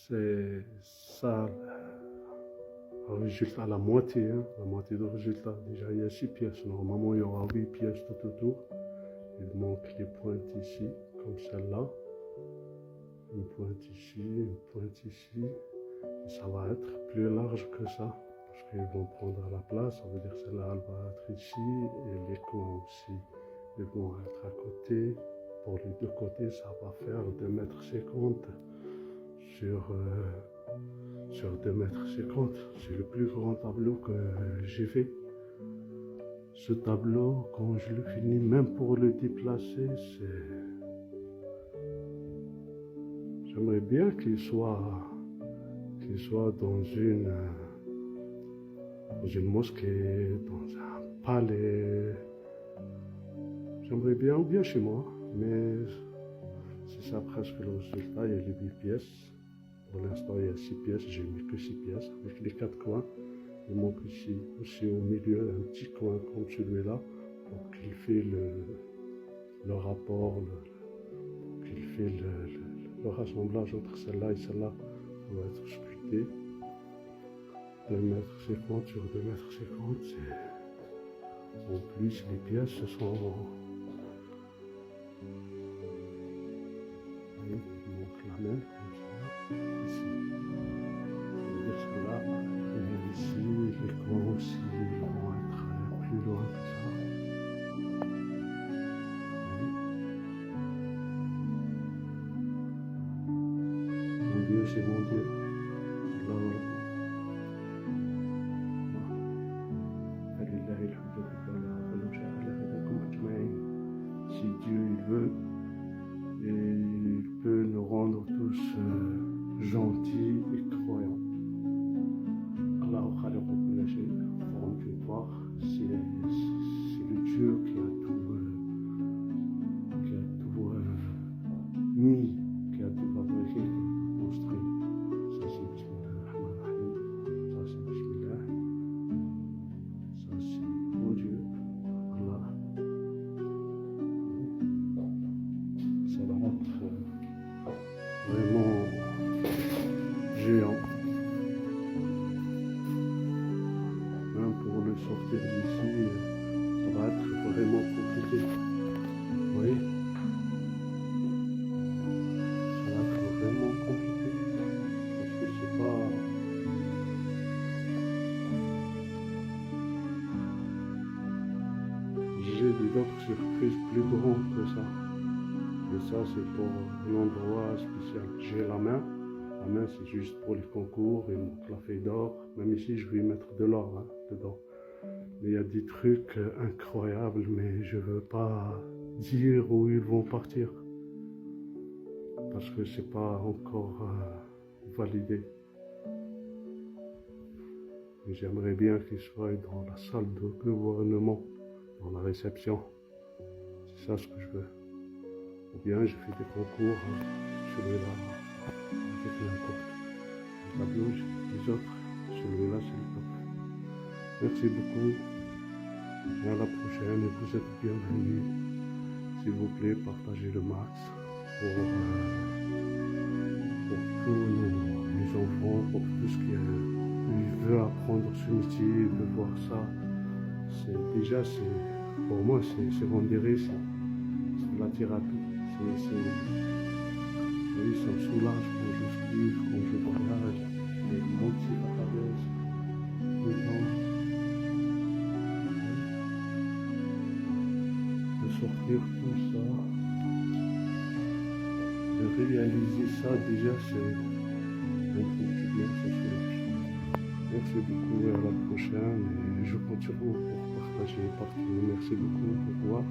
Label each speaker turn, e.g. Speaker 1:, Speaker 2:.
Speaker 1: C'est ça le résultat, la moitié du résultat. Déjà, il y a 6 pièces. Normalement, il y aura 8 pièces tout autour. Il manque les pointes ici, comme celle-là. Une pointe ici, une pointe ici. Et ça va être plus large que ça. Parce qu'ils vont prendre la place. Ça veut dire que celle-là, elle va être ici. Et les coins aussi, ils vont être à côté. Pour les deux côtés, ça va faire 2,50 m sur 2,50 m. C'est le plus grand tableau que j'ai fait. Ce tableau, quand je le finis, même pour le déplacer, j'aimerais bien qu'il soit dans une mosquée, dans un palais. J'aimerais bien, ou bien chez moi, mais c'est ça presque le résultat. Il y a les 8 pièces. Pour l'instant, il y a 6 pièces. J'ai mis que 6 pièces avec les 4 coins. Il manque ici aussi au milieu un petit coin comme celui-là pour qu'il fait le rapport, pour qu'il fait le rassemblage entre celle-là et celle-là. Ça va être sculpté. 2,50 m sur 2,50 m. En plus, les pièces sont... Il manque la même comme ça. Ici. Ça veut dire que là, et ici, les coins aussi vont être plus loin que ça. Mon Dieu, c'est mon Dieu. Là, si Dieu il veut, et il peut nous rendre tous gentils et croyants. Allah pour une fois, c'est le Dieu qui a tout mis, qui a tout fabriqué, construit. Ça c'est Bismillah ar-Rahman ar-Rahim. Ça c'est Bismillah. Ça c'est mon Dieu, Allah. Ça va être vraiment géant. Même pour le sortir d'ici, ça va être vraiment compliqué. Vous voyez? Ça va être vraiment compliqué. Parce que c'est pas... J'ai d'autres surprises plus grandes que ça. Et ça, c'est pour l'endroit spécial. J'ai la main. La main, c'est juste pour les concours. Il manque la feuille d'or. Même ici, je vais mettre de l'or dedans. Mais il y a des trucs incroyables, mais je ne veux pas dire où ils vont partir. Parce que c'est pas encore validé. Mais j'aimerais bien qu'ils soient dans la salle de gouvernement, dans la réception. C'est ça ce que je veux. Ou bien je fais des concours, celui-là, avec n'importe quel tableau, les autres, celui-là c'est le top. Merci beaucoup, et à la prochaine, et vous êtes bienvenus. S'il vous plaît, partagez le max pour tous mes enfants, pour tout ce qui veut apprendre ce métier, veut voir ça. Pour moi, c'est vendérer, c'est la thérapie. Oui, ça me soulage quand je scrive, quand je voyage, les motifs à travers le temps. De sortir tout ça, de réaliser ça, déjà, c'est un truc du bien, ça soulage. Merci beaucoup et à la prochaine. Et je compte sur vous pour partager partout. Merci beaucoup. Au revoir.